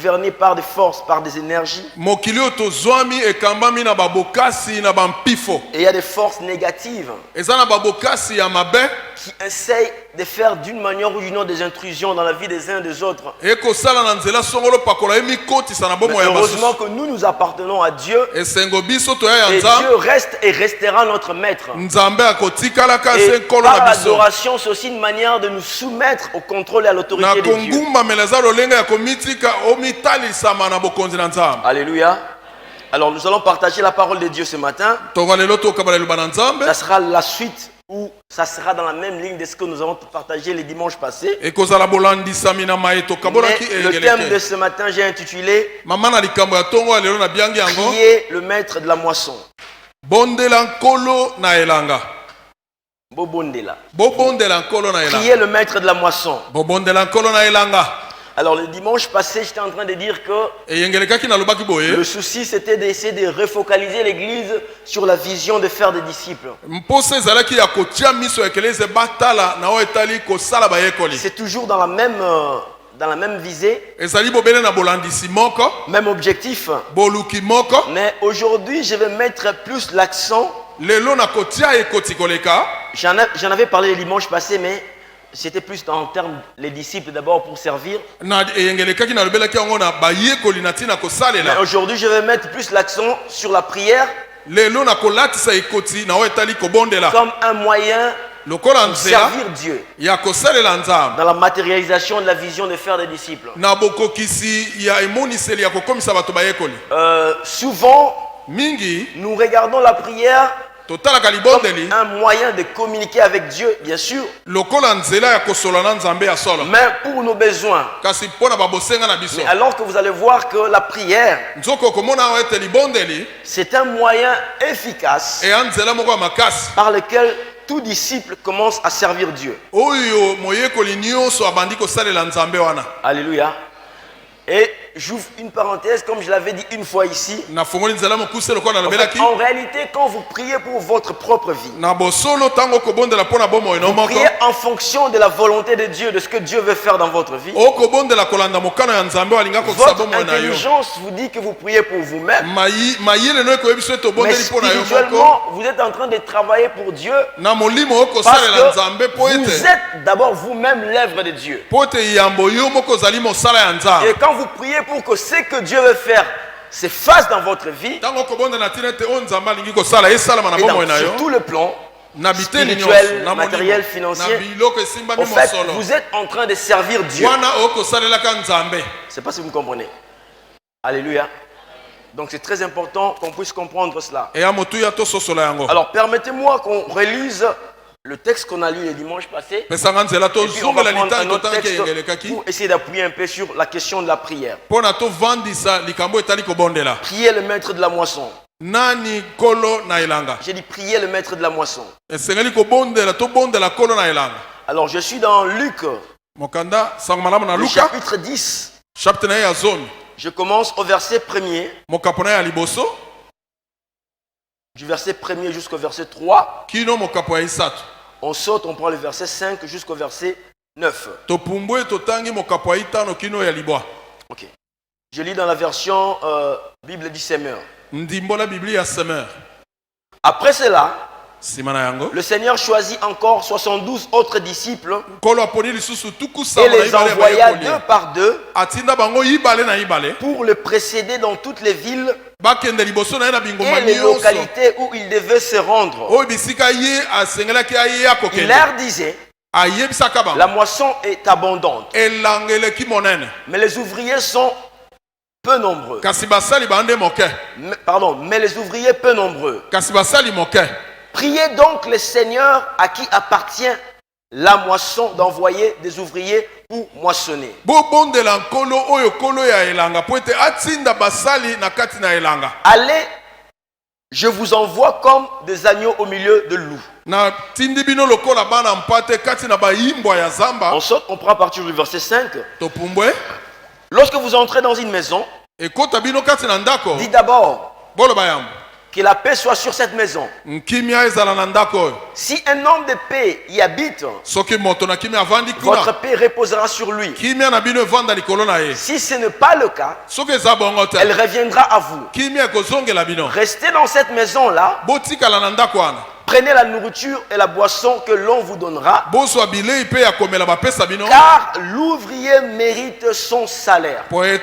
gouverné par des forces, par des énergies. Et il y a des forces négatives qui essayent de faire d'une manière ou d'une autre des intrusions dans la vie des uns et des autres. Mais heureusement que nous appartenons à Dieu. Et Dieu reste et restera notre maître. Et par l'adoration, c'est aussi une manière de nous soumettre au contrôle et à l'autorité de Dieu. Alléluia. Alors nous allons partager la parole de Dieu ce matin. Ça sera la suite, ou ça sera dans la même ligne de ce que nous avons partagé les dimanches passés. Mais le thème de ce matin, j'ai intitulé Prier le maître de la moisson. Prier le maître de la moisson. Alors le dimanche passé, j'étais en train de dire que le souci c'était d'essayer de refocaliser l'église sur la vision de faire des disciples. C'est toujours dans la même visée, même objectif. Mais aujourd'hui, je vais mettre plus l'accent. J'en avais parlé le dimanche passé, mais c'était plus en termes les disciples d'abord pour servir. Mais aujourd'hui, je vais mettre plus l'accent sur la prière comme un moyen pour servir Dieu dans la matérialisation de la vision de faire des disciples. Souvent, nous regardons la prière comme un moyen de communiquer avec Dieu, bien sûr, mais pour nos besoins. Mais alors que vous allez voir que la prière, c'est un moyen efficace par lequel tout disciple commence à servir Dieu. Alléluia. Et j'ouvre une parenthèse, comme je l'avais dit une fois ici. En fait, en réalité, quand vous priez pour votre propre vie, vous priez en fonction de la volonté de Dieu, de ce que Dieu veut faire dans votre vie. Votre intelligence vous dit que vous priez pour vous-même. Mais spirituellement, vous êtes en train de travailler pour Dieu parce que vous êtes d'abord vous-même l'œuvre de Dieu. Et quand vous priez pour que ce que Dieu veut faire se fasse dans votre vie, et dans sur tout le plan spirituel, matériel, financier, en fait, vous êtes en train de servir Dieu. Je ne sais pas si vous me comprenez. Alléluia. Donc c'est très important qu'on puisse comprendre cela. Alors permettez-moi qu'on relise le texte qu'on a lu le dimanche passé, et puis on va prendre un autre texte pour essayer d'appuyer un peu sur la question de la prière. Prier le maître de la moisson. J'ai dit prier le maître de la moisson. Alors je suis dans Luc, le chapitre 10. Je commence au verset 1er. Du verset 1er jusqu'au verset 3. On saute, on prend le verset 5 jusqu'au verset 9. Ok. Je lis dans la version Bible dit Semeur. Après cela, le Seigneur choisit encore 72 autres disciples et les envoya deux par deux pour le précéder dans toutes les villes et les localités où il devait se rendre. Il leur disait: la moisson est abondante, mais les ouvriers sont peu nombreux. Mais les ouvriers peu nombreux. Priez donc le Seigneur à qui appartient la moisson d'envoyer des ouvriers pour moissonner. Allez, je vous envoie comme des agneaux au milieu de loups. On saute, on prend à partir du verset 5. Lorsque vous entrez dans une maison, dites d'abord: Que la paix soit sur cette maison. Si un homme de paix y habite, votre paix reposera sur lui. Si ce n'est pas le cas, elle reviendra à vous. Restez dans cette maison-là. Prenez la nourriture et la boisson que l'on vous donnera. Car l'ouvrier mérite son salaire. Ne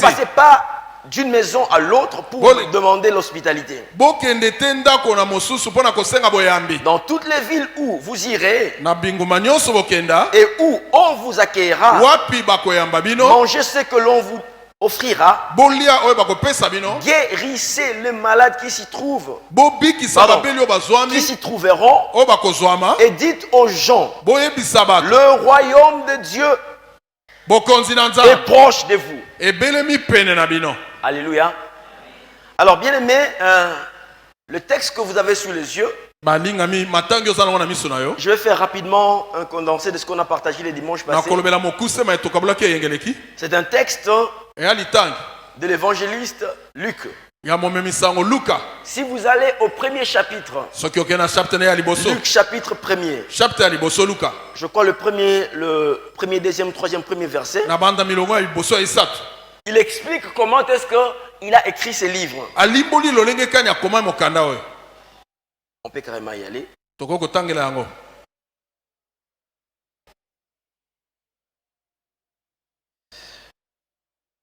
passez pas d'une maison à l'autre pour demander l'hospitalité. Dans toutes les villes où vous irez et où on vous accueillera, mangez ce que l'on vous offrira, guérissez les malades qui s'y trouvent, qui s'y trouveront, et dites aux gens, le royaume de Dieu est proche de vous. Alléluia. Alors bien aimé, le texte que vous avez sous les yeux, je vais faire rapidement un condensé de ce qu'on a partagé les dimanches passés. C'est un texte de l'évangéliste Luc. Si vous allez au premier chapitre, Luc chapitre 1er, je crois le premier, deuxième, troisième, premier verset, il explique comment est-ce qu'il a écrit ses livres. On peut carrément y aller.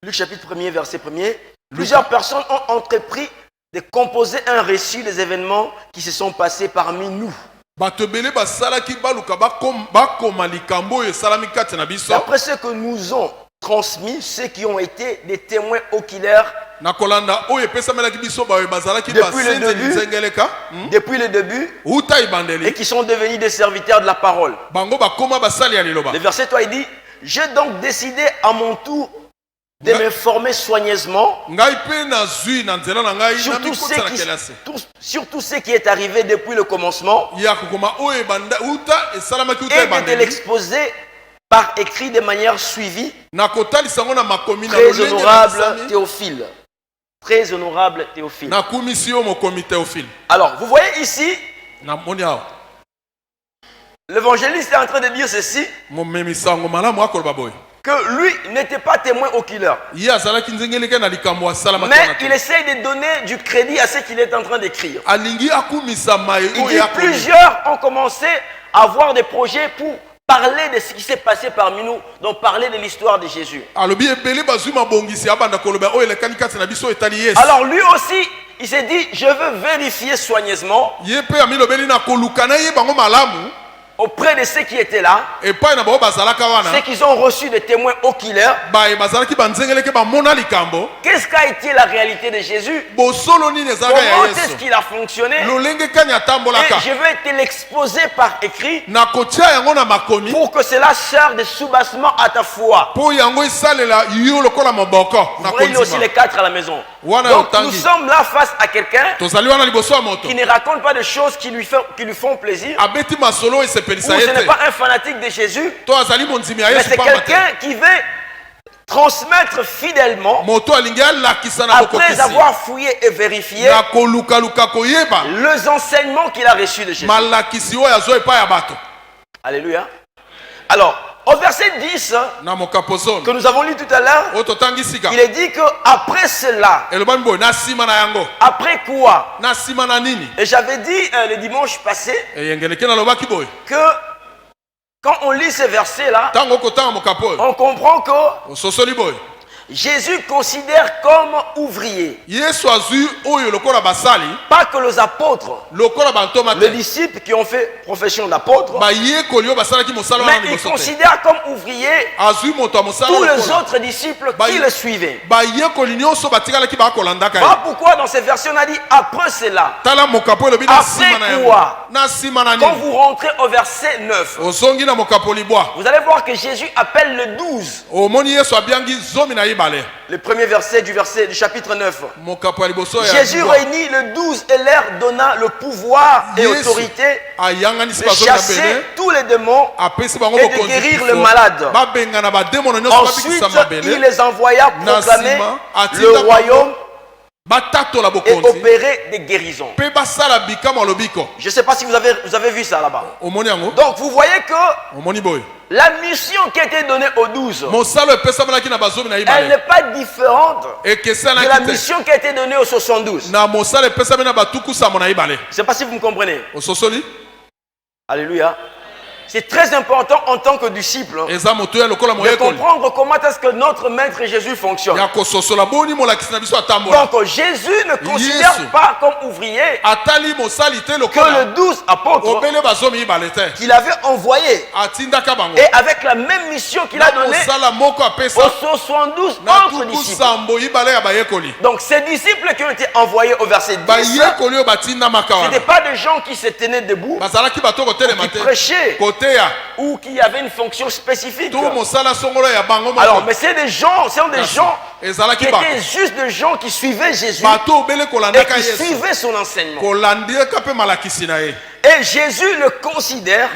Luc chapitre 1er, verset 1er. Plusieurs personnes ont entrepris de composer un récit des événements qui se sont passés parmi nous. D'après ce que nous ont transmis ceux qui ont été des témoins oculaires depuis le début et qui sont devenus des serviteurs de la parole. Le verset 3 il dit, j'ai donc décidé à mon tour de m'informer soigneusement sur tout ce qui est arrivé depuis le commencement et de te l'exposer par écrit de manière suivie. Très honorable Théophile. Très honorable Théophile. Alors, vous voyez ici, l'évangéliste est en train de dire ceci, que lui n'était pas témoin oculaire. Mais il essaye de donner du crédit à ce qu'il est en train d'écrire. Il dit plusieurs ont commencé à avoir des projets pour parler de ce qui s'est passé parmi nous, donc parler de l'histoire de Jésus. Alors lui aussi, il s'est dit, je veux vérifier soigneusement auprès de ceux qui étaient là, ceux qui ont reçu des témoins oculaires, qu'est-ce qu'a été la réalité de Jésus, comment est-ce qu'il a fonctionné, et je vais te l'exposer par écrit pour que cela serve de soubassement à ta foi. Vous voyez aussi les quatre à la maison. Donc nous sommes là face à quelqu'un qui ne raconte pas de choses qui lui font plaisir, ou ce n'est pas un fanatique de Jésus, mais c'est quelqu'un qui veut transmettre fidèlement, après avoir fouillé et vérifié les enseignements qu'il a reçus de Jésus. Alléluia. Alors, au verset 10 que nous avons lu tout à l'heure, il est dit qu'après cela, après quoi? Et j'avais dit le dimanche passé que quand on lit ces versets-là, on comprend que Jésus considère comme ouvrier pas que les apôtres, les disciples qui ont fait profession d'apôtre, mais il considère comme ouvrier tous les autres disciples qui le suivaient. Voilà pourquoi dans ces versions on a dit après cela. Après quoi? Quand vous rentrez au verset 9, vous allez voir que Jésus appelle le 12. Le premier verset du chapitre 9. Jésus réunit le 12 et leur donna le pouvoir et l'autorité de chasser tous les démons et de guérir les malades. Ensuite, il les envoya proclamer le royaume et opérer des guérisons. Je ne sais pas si vous avez vu ça là-bas. Donc vous voyez que la mission qui a été donnée aux 12, elle n'est pas différente de la mission qui a été donnée aux 72. Je ne sais pas si vous me comprenez. Alléluia. C'est très important en tant que disciple de comprendre comment est-ce que notre Maître Jésus fonctionne. Donc Jésus ne considère pas comme ouvrier que le 12 apôtres qu'il avait envoyés et avec la même mission qu'il a donnée aux 72 autres disciples. Donc ces disciples qui ont été envoyés au verset 10, ce n'étaient pas des gens qui se tenaient debout, qui prêchaient ou qui avaient une fonction spécifique. Alors, mais c'est des gens, qui étaient juste des gens qui suivaient Jésus et qui suivaient son enseignement. Et Jésus le considère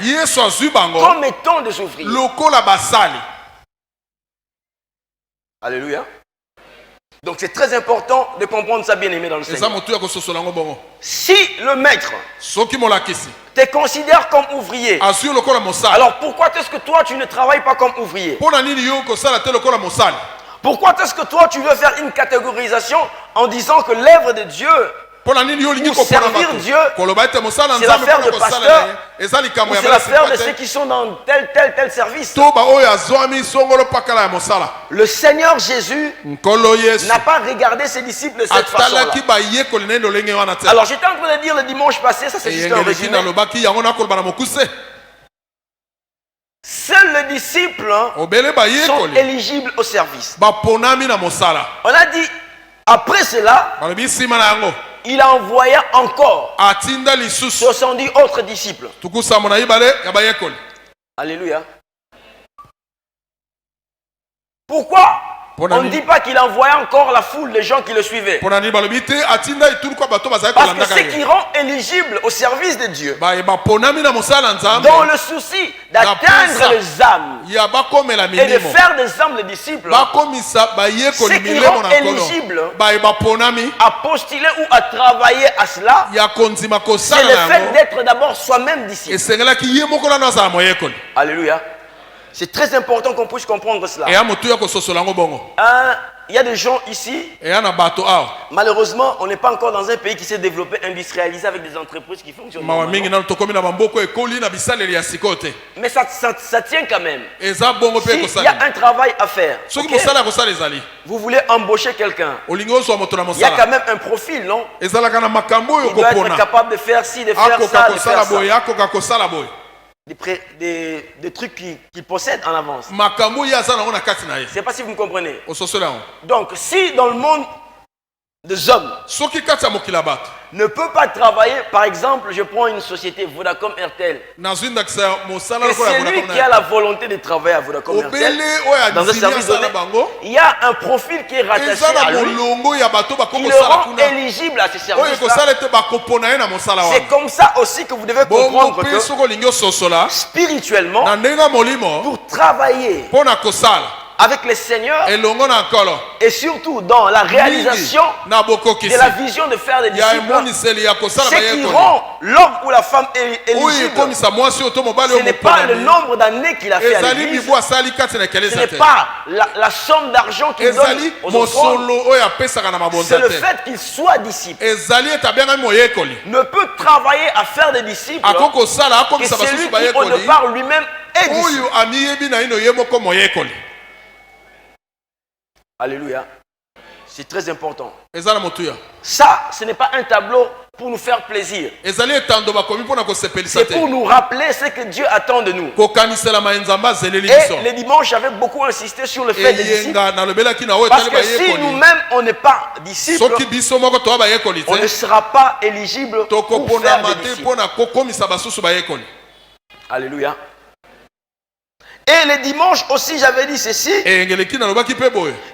comme étant des ouvriers. Alléluia. Donc c'est très important de comprendre ça, bien aimé dans le Seigneur. Si le maître te considère comme ouvrier, alors pourquoi est-ce que toi tu ne travailles pas comme ouvrier? Pourquoi est-ce que toi tu veux faire une catégorisation en disant que l'œuvre de Dieu pour servir Dieu, c'est l'affaire de pasteurs ou c'est l'affaire de ceux qui sont dans tel service? Le Seigneur Jésus n'a pas regardé ses disciples de cette façon-là. Alors j'étais en train de dire le dimanche passé, ça c'est juste un résumé. Seuls les disciples sont éligibles au service. On a dit, après cela, il a envoyé encore 70 autres disciples. Alléluia. Pourquoi on ne dit pas qu'il envoyait encore la foule de gens qui le suivaient? Parce que c'est qui rend éligible au service de Dieu, dans le souci d'atteindre les âmes et de faire des âmes les disciples, ce qui rend éligible à postuler ou à travailler à cela, c'est le fait d'être d'abord soi-même disciple. Alléluia. C'est très important qu'on puisse comprendre cela. Il y a des gens ici, malheureusement, on n'est pas encore dans un pays qui s'est développé, industrialisé avec des entreprises qui fonctionnent. Mais ça tient quand même. S'il y a un travail à faire, okay, vous voulez embaucher quelqu'un, il y a quand même un profil, non? Il doit être capable de faire ci, de faire ça, de faire ça. Des trucs qu'il possède en avance. Je ne sais pas si vous me comprenez. Donc, si dans le monde des hommes ne peut pas travailler, par exemple, je prends une société Vodacom RTL, et c'est lui qui a la volonté de travailler à Vodacom RTL dans un service donné, il y a un profil qui est rattaché à lui qui le rend éligible à ces services-là. C'est comme ça aussi que vous devez comprendre que spirituellement, pour travailler avec le Seigneur et surtout dans la réalisation de la vision de faire des disciples, ce qui rend l'homme ou la femme éligible, ce n'est pas le nombre d'années qu'il a fait à l'église, ce n'est pas la somme d'argent qu'il donne aux enfants, c'est le fait qu'il soit disciple. Ne peut travailler à faire des disciples que celui qui au départ lui-même est disciple. Alléluia. C'est très important. Ça, ce n'est pas un tableau pour nous faire plaisir. C'est pour nous rappeler ce que Dieu attend de nous. Et les dimanches, j'avais beaucoup insisté sur le fait des disciples. Parce que si nous-mêmes, on n'est pas disciples, on ne sera pas éligible pour faire des disciples. Alléluia. Et le dimanche aussi, j'avais dit ceci,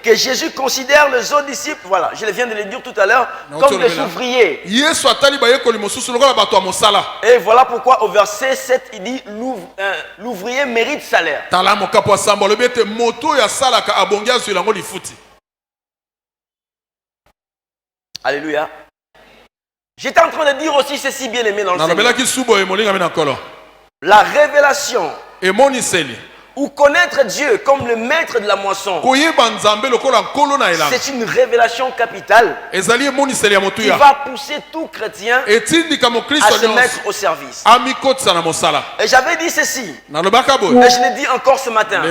que Jésus considère les autres disciples, voilà, je viens de le dire tout à l'heure, comme des ouvriers. Et voilà pourquoi au verset 7, il dit, l'ouvrier mérite salaire. Alléluia. J'étais en train de dire aussi ceci, bien aimé dans le Seigneur. La révélation ou connaître Dieu comme le maître de la moisson, c'est une révélation capitale qui va pousser tout chrétien à se mettre au service. Et j'avais dit ceci, et je l'ai dit encore ce matin.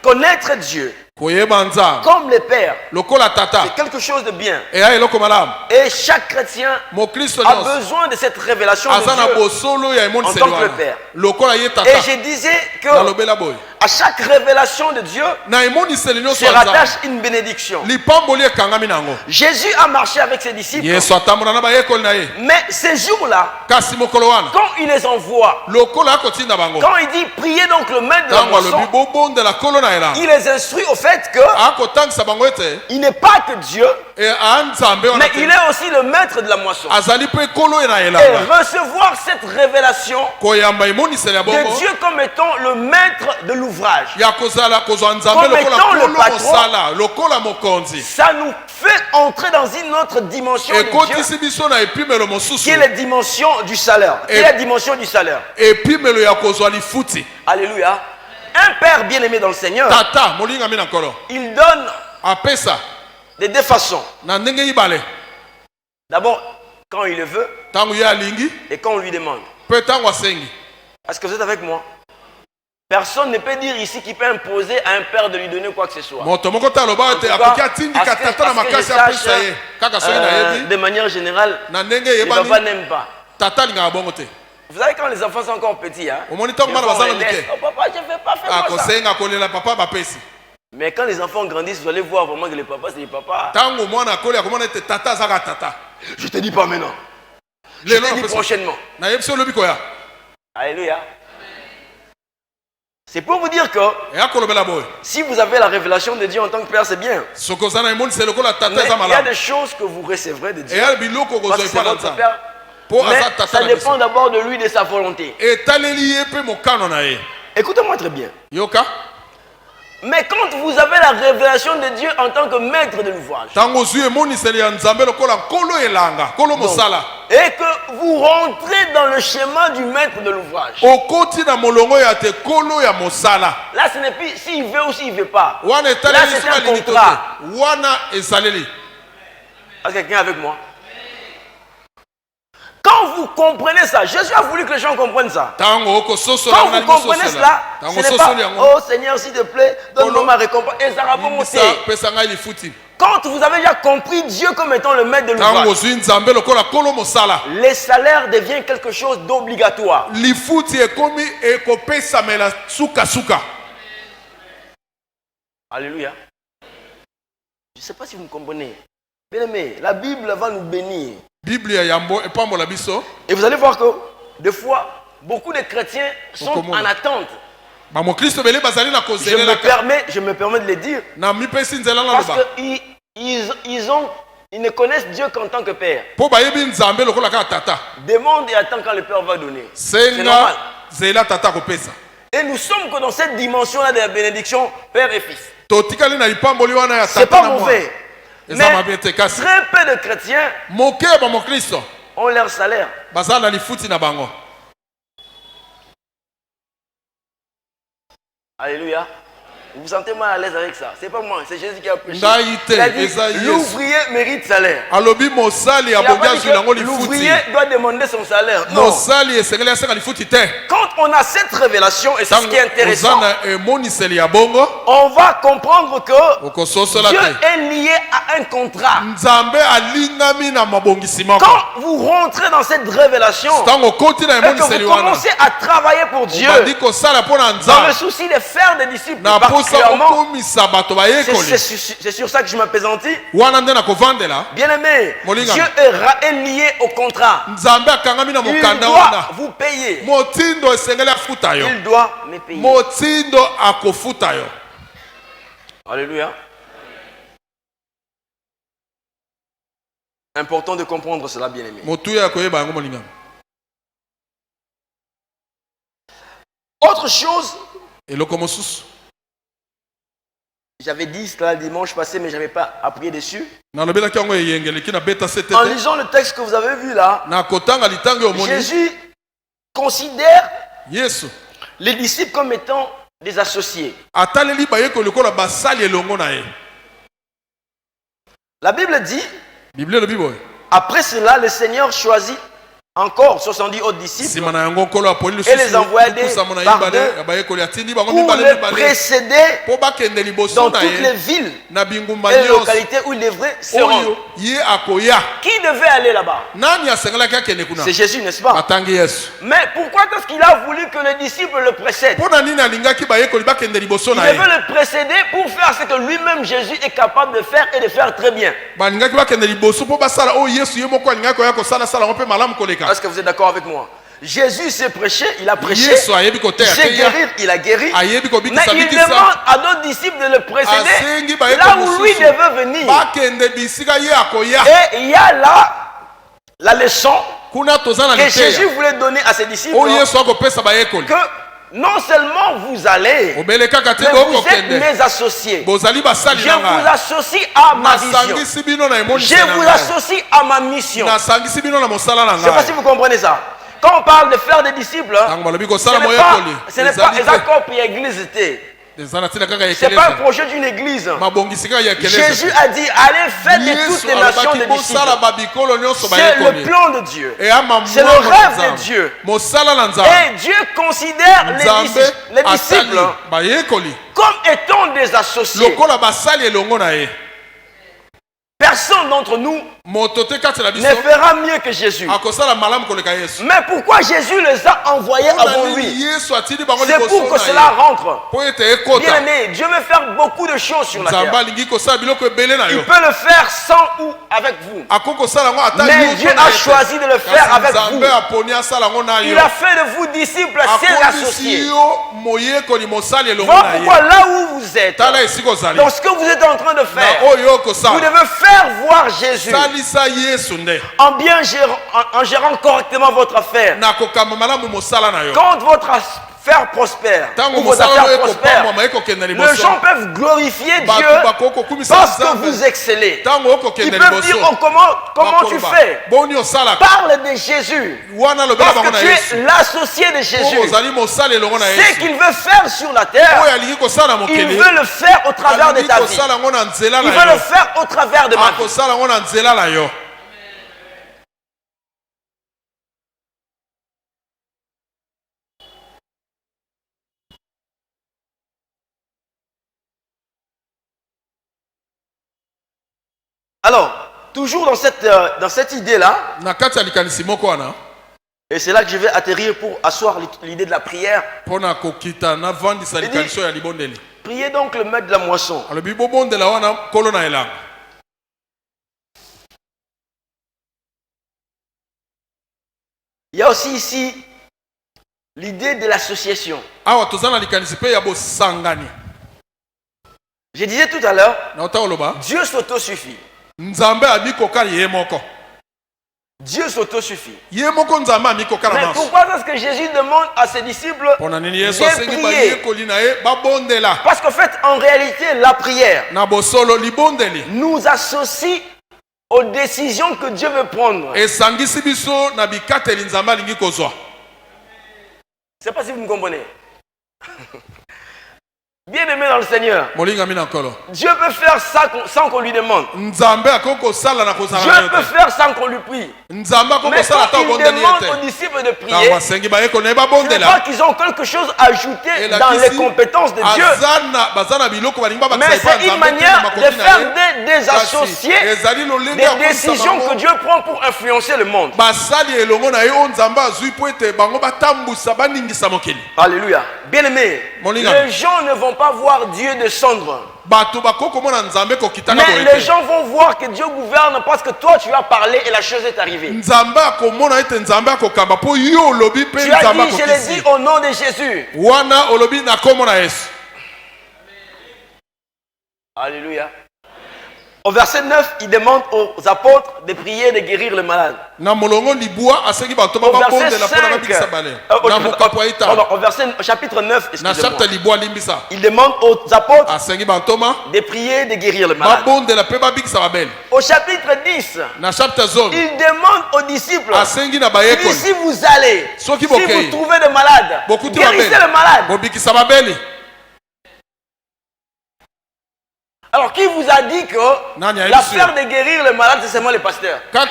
Connaître Dieu comme le Père, c'est quelque chose de bien. Et chaque chrétien a besoin de cette révélation de Dieu en tant que le Père. Et je disais que à chaque révélation de Dieu se rattache une bénédiction. Jésus a marché avec ses disciples. Mais ces jours-là, quand il les envoie, quand il dit priez donc le maître de la moisson, il les instruit au fait que il n'est pas que Dieu, mais il est aussi le maître de la moisson. Et recevoir cette révélation de Dieu comme étant le maître de l'ouvrage, comme étant le patron, ça nous fait entrer dans une autre dimension de Dieu, qui est la dimension du salaire. Alléluia. Un père bien aimé dans le Seigneur, il donne de deux façons. D'abord, quand il le veut, et quand on lui demande. Est-ce que vous êtes avec moi? Personne ne peut dire ici qu'il peut imposer à un père de lui donner quoi que ce soit. De manière générale, les papas n'aiment pas. Vous savez, quand les enfants sont encore petits, hein, oh, papa, je ne fais pas faire ça. Mais quand les enfants grandissent, vous allez voir vraiment que les papas, c'est les papas. Je te dis pas maintenant. Je te dis prochainement. Alléluia. C'est pour vous dire que si vous avez la révélation de Dieu en tant que Père, c'est bien. Mais il y a des choses que vous recevrez de Dieu. Parce que c'est votre Père. Mais ça dépend d'abord de lui, de sa volonté. Écoutez-moi très bien. Mais quand vous avez la révélation de Dieu en tant que maître de l'ouvrage, et que vous rentrez dans le schéma du maître de l'ouvrage, là ce n'est plus s'il veut ou s'il ne veut pas. Là c'est un contrat. Est-ce que quelqu'un est avec moi? Quand vous comprenez ça, Jésus a voulu que les gens comprennent ça. Quand vous comprenez cela, ce n'est pas oh Seigneur s'il te plaît, donne-moi ma récompense. Et ça va pas monter. Quand vous avez déjà compris Dieu comme étant le maître de l'ouvrage, les salaires deviennent quelque chose d'obligatoire. Alléluia. Je ne sais pas si vous me comprenez. Bien aimé, la Bible va nous bénir. Et vous allez voir que des fois, beaucoup de chrétiens sont en attente. Je me permets de le dire. Parce qu'ils ne connaissent Dieu qu'en tant que Père. Demande et attend quand le Père va donner. C'est normal. Et nous sommes que dans cette dimension-là de la bénédiction, Père et Fils. C'est pas mauvais. Mais très peu de chrétiens ont leur salaire. Alléluia. Vous vous sentez mal à l'aise avec ça? C'est pas moi, c'est Jésus qui a prêché. Il a dit l'ouvrier mérite salaire. L'ouvrier doit demander son salaire. Non. Quand on a cette révélation, et c'est ce qui est intéressant, on va comprendre que Dieu est lié à un contrat. Quand vous rentrez dans cette révélation et que vous commencez à travailler pour Dieu, dans le souci de faire des disciples, c'est sur ça que je m'appesantis. Bien aimé, Dieu est lié au contrat. Il doit vous payer. Il doit me payer. Alléluia. Important de comprendre cela, bien aimé. Autre chose, J'avais dit cela dimanche passé, mais je n'avais pas appuyé dessus. En lisant le texte que vous avez vu là, Jésus considère les disciples comme étant des associés. La Bible dit, après cela, le Seigneur choisit encore 70 autres disciples et les envoya par deux pour les précéder dans toutes les villes et les localités où il devrait se rendre. Qui devait aller là-bas? C'est Jésus, n'est-ce pas? Mais pourquoi est-ce qu'il a voulu que les disciples le précèdent? Il devait le précéder pour faire ce que lui-même Jésus est capable de faire et de faire très bien. Est-ce que vous êtes d'accord avec moi? Jésus s'est prêché, il a prêché. S'est guéri, il a guéri. Mais il demande à d'autres disciples de le précéder là où lui devait venir. Et il y a là la leçon que Jésus voulait donner à ses disciples. Que non seulement vous allez, mais vous êtes mes associés. Je vous associe à ma vision. Je vous associe à ma mission. Je ne sais pas si vous comprenez ça. Quand on parle de faire des disciples, ce n'est pas Ezakop et Église. Ce n'est pas un projet d'une église. Jésus a dit, allez faire de toutes les nations des disciples. C'est le plan de Dieu. C'est le rêve de Dieu. Et Dieu considère les disciples comme étant des associés. Personne d'entre nous ne fera mieux que Jésus. Mais pourquoi Jésus les a envoyés avant lui? C'est pour que cela rentre. Bien aimé, Dieu veut faire beaucoup de choses sur la terre. Il peut le faire sans ou avec vous. Mais Dieu a choisi de le faire avec vous. Il a fait de vous disciples, ses associés. Voilà pourquoi là où vous êtes, dans ce que vous êtes en train de faire, vous devez faire voir Jésus en gérant correctement votre affaire. Quand votre affaire prospère ou vos affaires prospèrent, les gens peuvent glorifier Dieu parce que vous excellez. Ils peuvent dire, oh, comment tu fais? Parle de Jésus parce que tu es l'associé de Jésus. Ce qu'il veut faire sur la terre, il veut le faire au travers de ta vie. Il veut le faire au travers de ma vie. Alors, toujours dans cette idée-là, et c'est là que je vais atterrir pour asseoir l'idée de la prière. Priez donc le maître de la moisson. Il y a aussi ici l'idée de l'association. Je disais tout à l'heure, Dieu s'auto-suffit. Dieu s'auto-suffit. Mais pourquoi est-ce que Jésus demande à ses disciples de prier? Parce qu'en fait, en réalité, la prière nous associe aux décisions que Dieu veut prendre. Je ne sais pas si vous me comprenez. Bien aimé dans le Seigneur, Dieu peut faire ça sans qu'on lui demande. Dieu peut faire sans qu'on lui prie. Mais quand il demande aux disciples de prier, ce n'est pas qu'ils ont quelque chose à ajouter dans les compétences de Dieu, mais c'est une manière de faire des associés, des décisions que Dieu prend pour influencer le monde. Alléluia. Bien aimé, les gens ne vont pas voir Dieu descendre. Mais les gens vont voir que Dieu gouverne parce que toi tu as parlé et la chose est arrivée. Tu as dit, je l'ai dit au nom de Jésus. Alléluia. Au verset 9, il demande aux apôtres de prier et de guérir les malades. Au chapitre 9, il demande aux apôtres de prier et de guérir les malades. Au chapitre 10, il demande aux disciples, si vous allez, si vous trouvez des malades, guérissez les malades. Alors, qui vous a dit que l'affaire de guérir les malades, c'est seulement les pasteurs? Bien,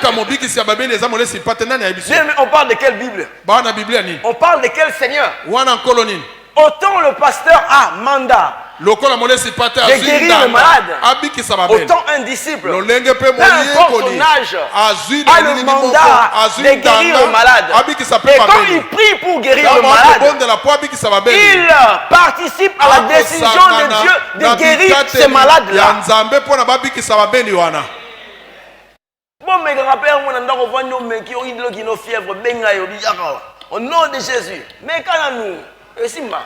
mais on parle de quelle Bible? On parle de quel Seigneur? Autant le pasteur a mandat de guérir les malades, autant un disciple, peu importe son âge, a le mandat de guérir les malades. Et quand il prie pour guérir les malades, il participe à la décision de Dieu de guérir ces malades-là. Bon, mes grands-pères, au nom de Jésus. Mais quand nous, Simba.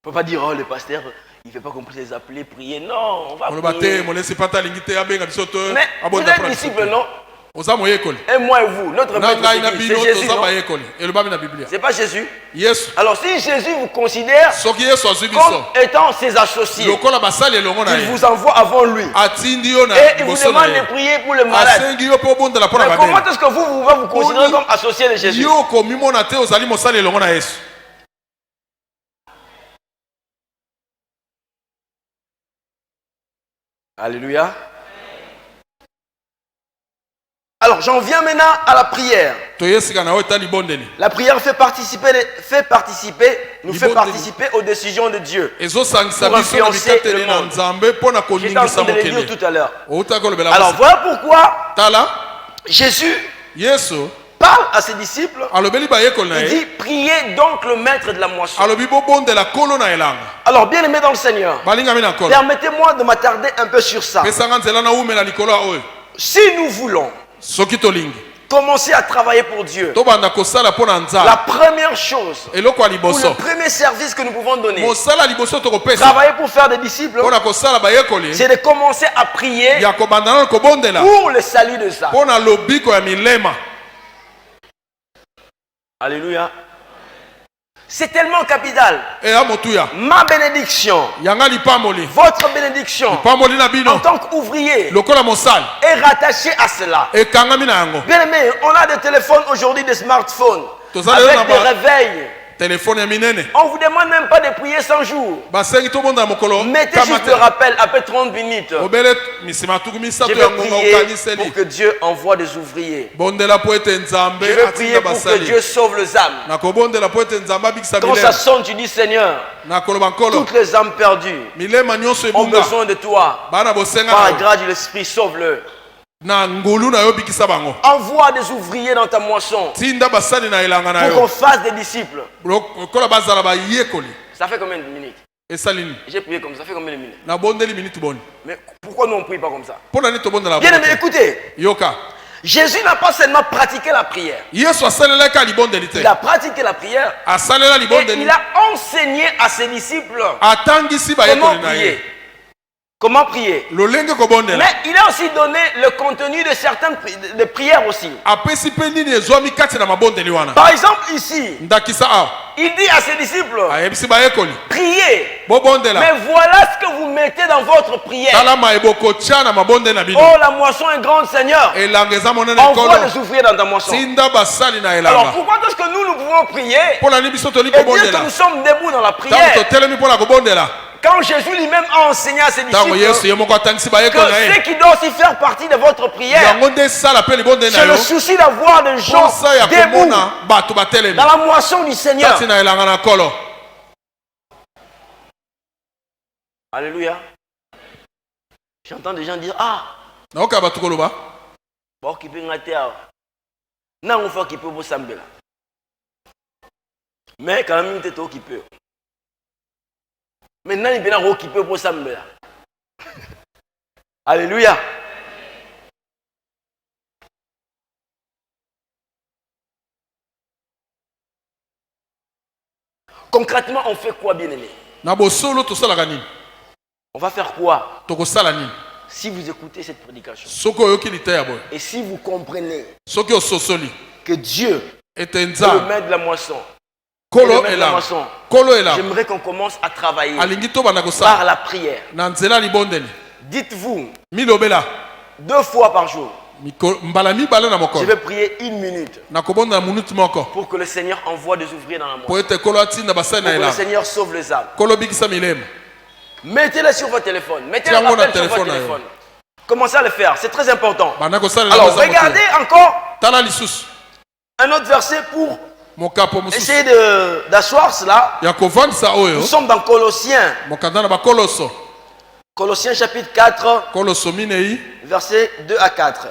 On ne peut pas dire, oh, le pasteur, il ne fait pas compris les appeler, prier. Non, on va prier. Mais vous êtes disciples, non? Et moi et vous, notre maître, c'est Jésus, non? C'est pas Jésus? Alors si Jésus vous considère comme étant ses associés, il vous envoie avant lui. Et il vous demande de prier pour les malades. Mais comment est-ce que vous vous considérez comme associé de Jésus? Alléluia. Alors j'en viens maintenant à la prière. La prière nous fait participer aux décisions de Dieu pour influencer le monde. J'étais en train de le dire tout à l'heure. Alors voilà pourquoi Jésus parle à ses disciples. Il dit, priez donc le maître de la moisson. Alors bien aimé dans le Seigneur, permettez-moi de m'attarder un peu sur ça. Si nous voulons commencer à travailler pour Dieu, la première chose, ou le premier service que nous pouvons donner, travailler pour faire des disciples, c'est de commencer à prier pour le salut de ça. Alléluia. C'est tellement capital. Ma bénédiction, votre bénédiction en tant qu'ouvrier est rattachée à cela. Bien aimé, on a des téléphones aujourd'hui, des smartphones, avec des réveils. On ne vous demande même pas de prier 100 jours. Mettez juste le rappel après 30 minutes. Je vais prier pour que Dieu envoie des ouvriers. Je vais prier pour que Dieu sauve les âmes. Quand ça sonne, tu dis Seigneur, toutes les âmes perdues ont besoin de toi. Par la grâce de l'Esprit, sauve-le. Envoie des ouvriers dans ta moisson pour qu'on fasse des disciples. Ça fait combien de minutes? J'ai prié comme ça, ça fait combien de minutes? Mais pourquoi nous on ne prie pas comme ça? Bien aimé, écoutez. Jésus n'a pas seulement pratiqué la prière. Il a pratiqué la prière et il a enseigné à ses disciples comment prier. Comment prier? Mais il a aussi donné le contenu de certaines prières aussi. Par exemple ici, il dit à ses disciples, priez, mais voilà ce que vous mettez dans votre prière. Oh, la moisson est grande, Seigneur. Envoie des ouvriers dans ta moisson. Alors pourquoi est-ce que nous pouvons prier et dire que nous sommes debout dans la prière? Quand Jésus lui-même a enseigné à ses disciples que ce qui doit aussi faire partie de votre prière, c'est le souci d'avoir des gens debout dans la moisson du Seigneur. Alléluia. J'entends des gens dire, ah, bon, qui peut ngate awa. Na on fait qui peut vous sambela. Mais quand même, il était occupé. Maintenant, il vient occupé pour sambela. Alléluia. Concrètement, on fait quoi, bien-aimé? On va faire quoi si vous écoutez cette prédication? Et si vous comprenez que Dieu est le maître de la moisson, j'aimerais qu'on commence à travailler par la prière. Dites-vous 2 fois par jour, je vais prier 1 minute pour que le Seigneur envoie des ouvriers dans la moisson, pour que le Seigneur sauve les âmes. Mettez-le sur votre téléphone. Mettez-le sur votre téléphone. Commencez à le faire, c'est très important. Alors regardez encore un autre verset pour essayer d'asseoir cela. Nous sommes dans Colossiens. Colossiens chapitre 4, versets 2 à 4.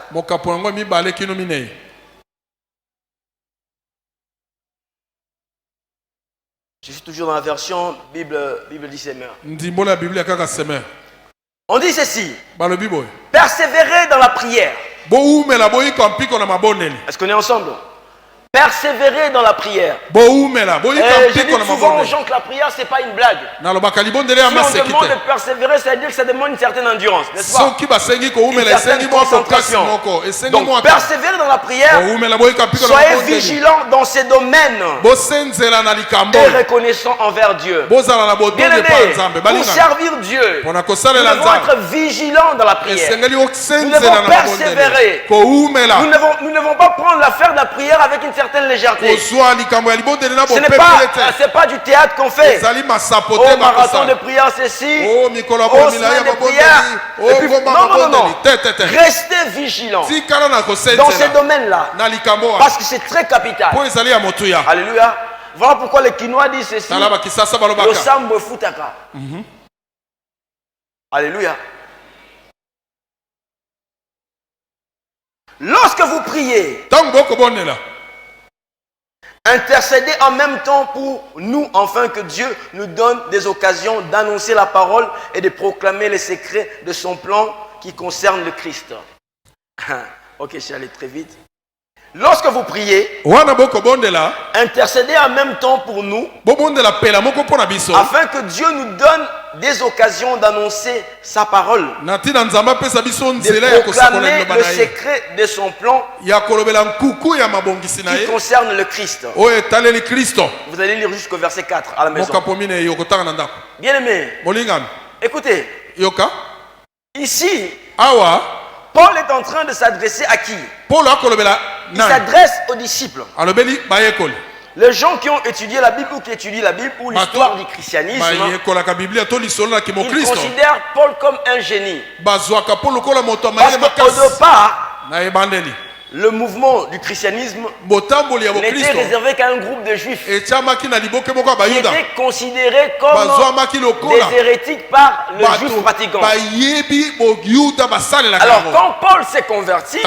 Je suis toujours dans la version Bible dit Semeur. On dit ceci: persévérer dans la prière. Est-ce qu'on est ensemble? Persévérer dans la prière. Je dis souvent aux gens que la prière, ce n'est pas une blague. Si on demande de persévérer, ça veut dire que ça demande une certaine endurance, n'est-ce pas? Une certaine concentration. Donc, persévérer dans la prière, soyez vigilants dans ces domaines et reconnaissants envers Dieu. Bien-aimés, pour servir Dieu, nous devons être vigilants dans la prière. Nous devons persévérer. Nous ne devons pas prendre l'affaire de la prière avec une certaine légèreté. Ce n'est pas du théâtre qu'on fait. Oh, marathon de prière, ceci. Oh, semaine de prière. Non. Restez vigilants dans ces domaines-là. Parce que c'est très capital. Alléluia. Voilà pourquoi les Quinois disent ceci. Le sambo futaka. Alléluia. Lorsque vous priez, intercédez en même temps pour nous, afin que Dieu nous donne des occasions d'annoncer la parole et de proclamer les secrets de son plan qui concerne le Christ. Ok, je suis allé très vite. Lorsque vous priez, intercédez en même temps pour nous, afin que Dieu nous donne des occasions d'annoncer sa parole, de proclamer le secret de son plan qui concerne le Christ. Vous allez lire jusqu'au verset 4 à la maison. Bien aimé, écoutez, ici, Paul est en train de s'adresser à qui? Il s'adresse aux disciples. Les gens qui ont étudié la Bible ou qui étudient la Bible ou l'histoire du christianisme, ils considèrent Paul comme un génie. Parce qu'au départ, le mouvement du christianisme n'était réservé qu'à un groupe de juifs qui étaient considérés comme des hérétiques par le juif pratiquant. Alors quand Paul s'est converti,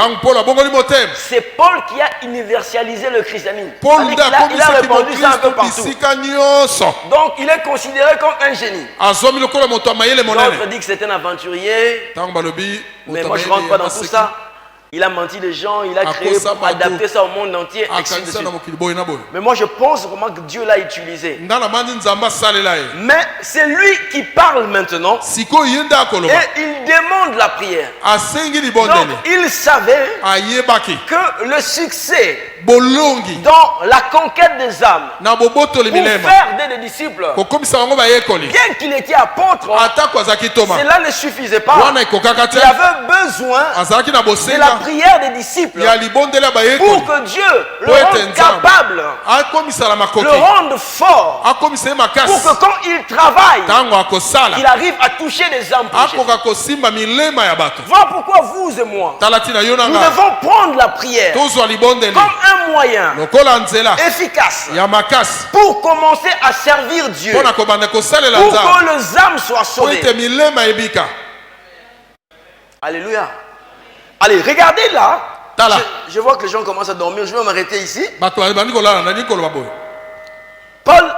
c'est Paul qui a universalisé le christianisme. Il a répandu ça un peu partout. Donc il est considéré comme un génie. L'autre dit que c'est un aventurier, mais moi je ne rentre pas dans tout ça. Il a menti les gens, il a créé pour adapter ça au monde entier, ainsi de suite. Mais moi je pense vraiment que Dieu l'a utilisé. Mais c'est lui qui parle maintenant. Et il demande la prière. Donc il savait que le succès dans la conquête des âmes, pour faire des disciples, bien qu'il était apôtre, cela ne suffisait pas. Il avait besoin de la prière des disciples pour que Dieu le rende capable, le rende fort, pour que quand il travaille, il arrive à toucher des âmes pour Jésus. Voilà pourquoi vous et moi, nous devons prendre la prière comme un moyen efficace pour commencer à servir Dieu, pour que les âmes soient sauvées. Alléluia. Allez, regardez là. Je vois que les gens commencent à dormir. Je vais m'arrêter ici. Paul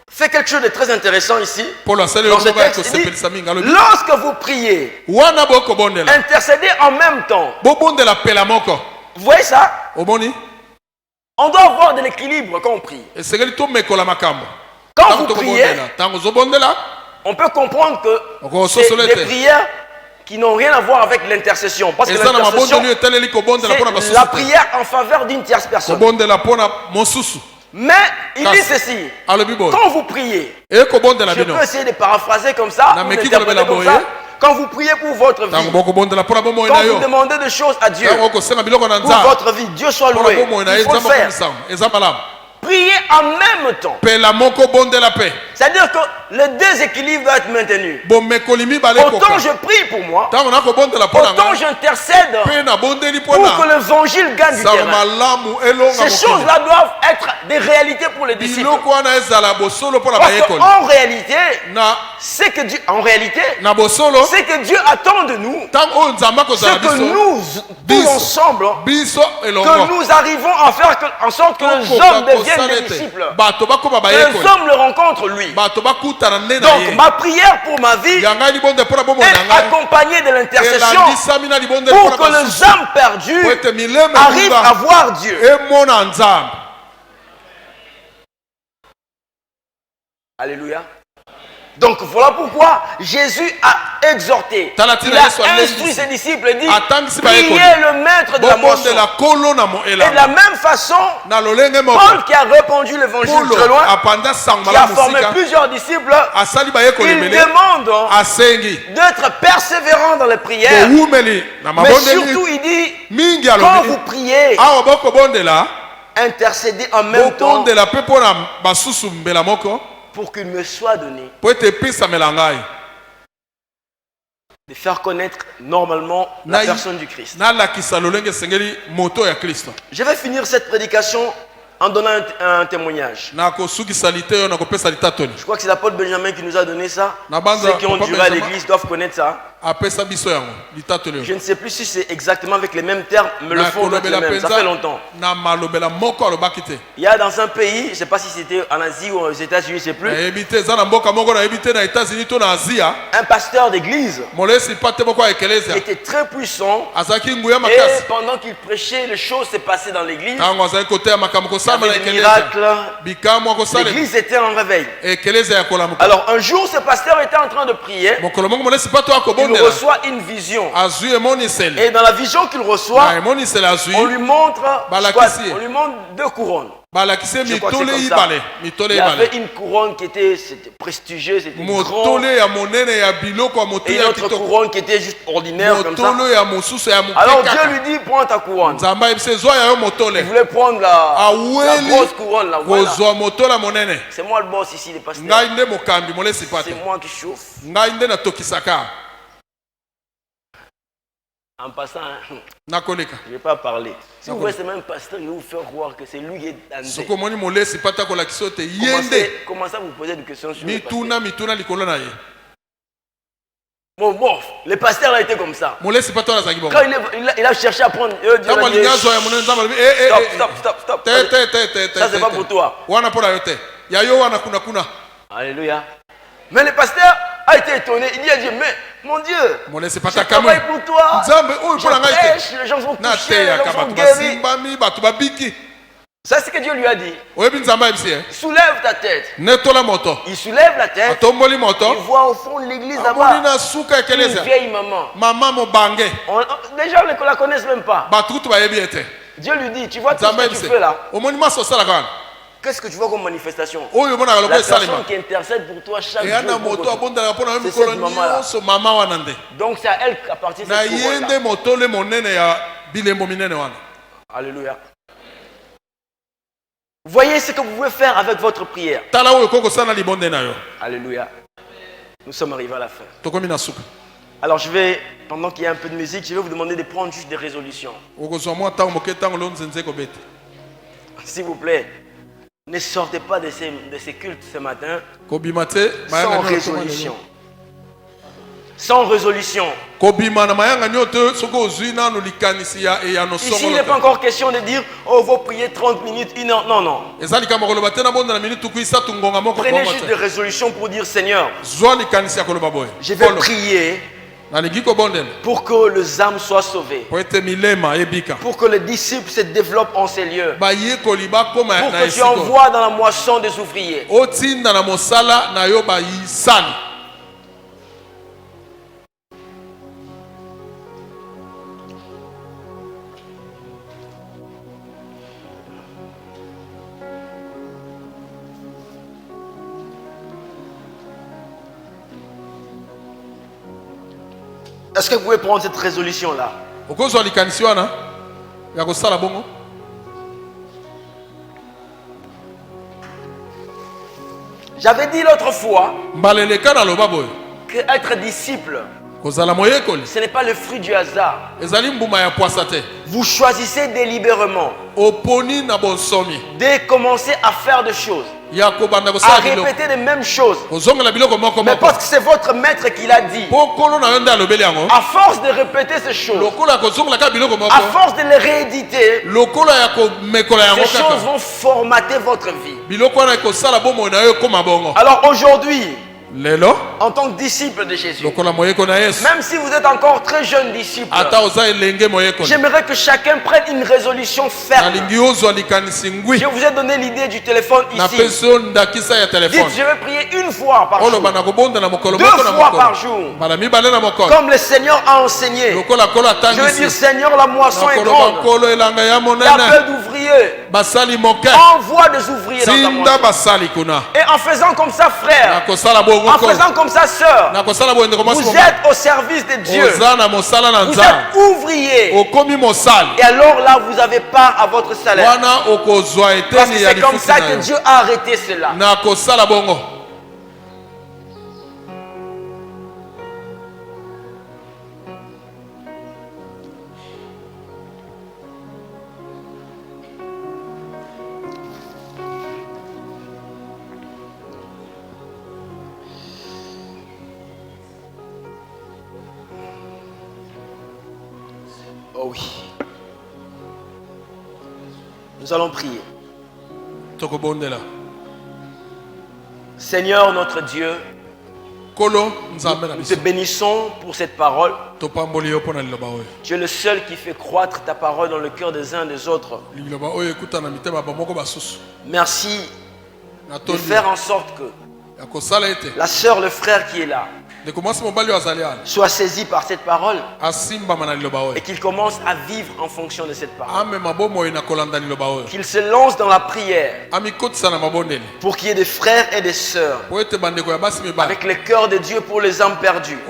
fait quelque chose de très intéressant ici. Dans ce texte, il dit, lorsque vous priez, intercédez en même temps. Vous voyez ça? On doit avoir de l'équilibre quand on prie. Quand vous priez, on peut comprendre que c'est des prières qui n'ont rien à voir avec l'intercession. Parce que l'intercession, c'est la prière en faveur d'une tierce personne. Mais il dit ceci, quand vous priez, je peux essayer de paraphraser comme ça, ou d'interpréter comme ça. Quand vous priez pour votre vie, quand vous demandez des choses à Dieu, pour votre vie, Dieu soit loué, il faut le faire. Prier en même temps. C'est-à-dire que le déséquilibre doit être maintenu. Autant je prie pour moi, autant j'intercède pour que l'évangile gagne du terrain. Ces choses-là doivent être des réalités pour les disciples. Parce qu'en réalité, c'est que Dieu attend de nous, c'est que nous, tous ensemble, que nous arrivons à faire en sorte que les hommes deviennent des disciples. Que les hommes le rencontrent lui. Donc ma prière pour ma vie est accompagnée de l'intercession pour que les âmes perdues arrivent à voir Dieu. Alléluia. Donc voilà pourquoi Jésus a exhorté, il a instruit ses disciples et dit, priez le maître de la moisson. Et de la même façon, Paul qui a répandu l'évangile très loin, qui a formé plusieurs disciples, il demande d'être persévérant dans les prières. Mais surtout il dit, quand vous priez, intercédez en même temps pour qu'il me soit donné de faire connaître normalement la personne du Christ. Je vais finir cette prédication en donnant un témoignage. Je crois que c'est l'apôtre Benjamin qui nous a donné ça. Ceux qui ont duré à l'église doivent connaître ça. Je ne sais plus si c'est exactement avec les mêmes termes, mais le fond doit être le même. Ça fait longtemps. Il y a dans un pays, je ne sais pas si c'était en Asie ou aux États-Unis, je ne sais plus, un pasteur d'église était très puissant. Et pendant qu'il prêchait, les choses s'est passées dans l'église. Il y avait des miracles. L'église était en réveil. Alors un jour, ce pasteur était en train de prier. Il reçoit une vision. Et dans la vision qu'il reçoit, on lui montre deux couronnes. Je crois que c'est comme ça. Il y avait une couronne qui était prestigieuse, c'était grande, et une autre couronne qui était juste ordinaire comme ça. Alors Dieu lui dit, prends ta couronne. Il voulait prendre la grosse couronne là. Voilà. C'est moi le boss ici, le pasteur. C'est moi qui chauffe. En passant, je ne vais pas parler. Si vous voyez, c'est même pasteur, il va vous faire croire que c'est lui qui est dansé. Commencez à vous poser des questions sur le pasteur. Bon, le pasteur a été comme ça. Quand il a cherché à prendre, stop. Ça, c'est pas pour toi. Alléluia. Mais le pasteur a été étonné. Il dit à Dieu, mais mon Dieu, je travaille pour toi. Je prêche, les gens sont touchés, les gens sont guéris. Ça, c'est ce que Dieu lui a dit. Soulève ta tête. Il soulève la tête. Il voit au fond de l'église là-bas une vieille maman. Les gens ne la connaissent même pas. Dieu lui dit, tu vois tout ce que tu fais là. Qu'est-ce que tu vois comme manifestation? La personne qui intercède pour toi chaque jour. C'est cette maman-là. Donc c'est à elle qu'appartient cette couronne-là. Alléluia. Voyez ce que vous pouvez faire avec votre prière. Alléluia. Nous sommes arrivés à la fin. Alors je vais, pendant qu'il y a un peu de musique, je vais vous demander de prendre juste des résolutions. S'il vous plaît. Ne sortez pas de ces cultes ce matin sans résolution. Sans résolution. Ici, il n'est pas encore question de dire, oh, vous priez 30 minutes, 1 heure. Non. Prenez juste des résolutions pour dire, Seigneur, je vais prier pour que les âmes soient sauvées, pour que les disciples se développent en ces lieux, pour que tu envoies dans la moisson des ouvriers. Est-ce que vous pouvez prendre cette résolution-là? J'avais dit l'autre fois que être disciple, ce n'est pas le fruit du hasard. Vous choisissez délibérément de commencer à faire des choses, à répéter les mêmes choses, mais parce que c'est votre maître qui l'a dit. À force de répéter ces choses, à force de les rééditer, ces choses vont formater votre vie. Alors aujourd'hui, en tant que disciple de Jésus, même si vous êtes encore très jeune disciple, j'aimerais que chacun prenne une résolution ferme. Je vous ai donné l'idée du téléphone ici. Dites, je vais prier une fois par jour, 2 fois par jour, comme le Seigneur a enseigné. Je veux dire, Seigneur, la moisson est grande, il y a peu d'ouvriers, envoie des ouvriers dans ta moisson. Et en faisant comme ça, frère, en faisant comme ça, sœur, vous êtes au service de Dieu. Vous êtes ouvrier. Et alors là, vous avez part à votre salaire. Parce que c'est comme ça que Dieu a arrêté cela. Oh oui. Nous allons prier. Seigneur notre Dieu, nous te bénissons pour cette parole. Tu es le seul qui fait croître ta parole dans le cœur des uns et des autres. Merci de faire en sorte que la sœur, le frère qui est là, soit saisi par cette parole et qu'il commence à vivre en fonction de cette parole. Qu'il se lance dans la prière pour qu'il y ait des frères et des sœurs avec le cœur de Dieu pour les âmes perdues.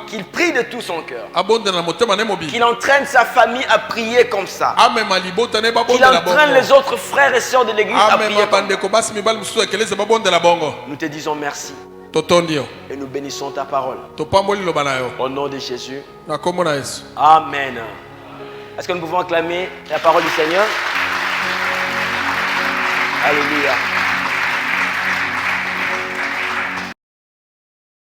Qu'il prie de tout son cœur. Qu'il entraîne sa famille à prier comme ça. Qu'il entraîne les autres frères et sœurs de l'église à prier comme ça. Nous te disons merci. Et nous bénissons ta parole. Au nom de Jésus. Amen. Est-ce que nous pouvons acclamer la parole du Seigneur? Alléluia.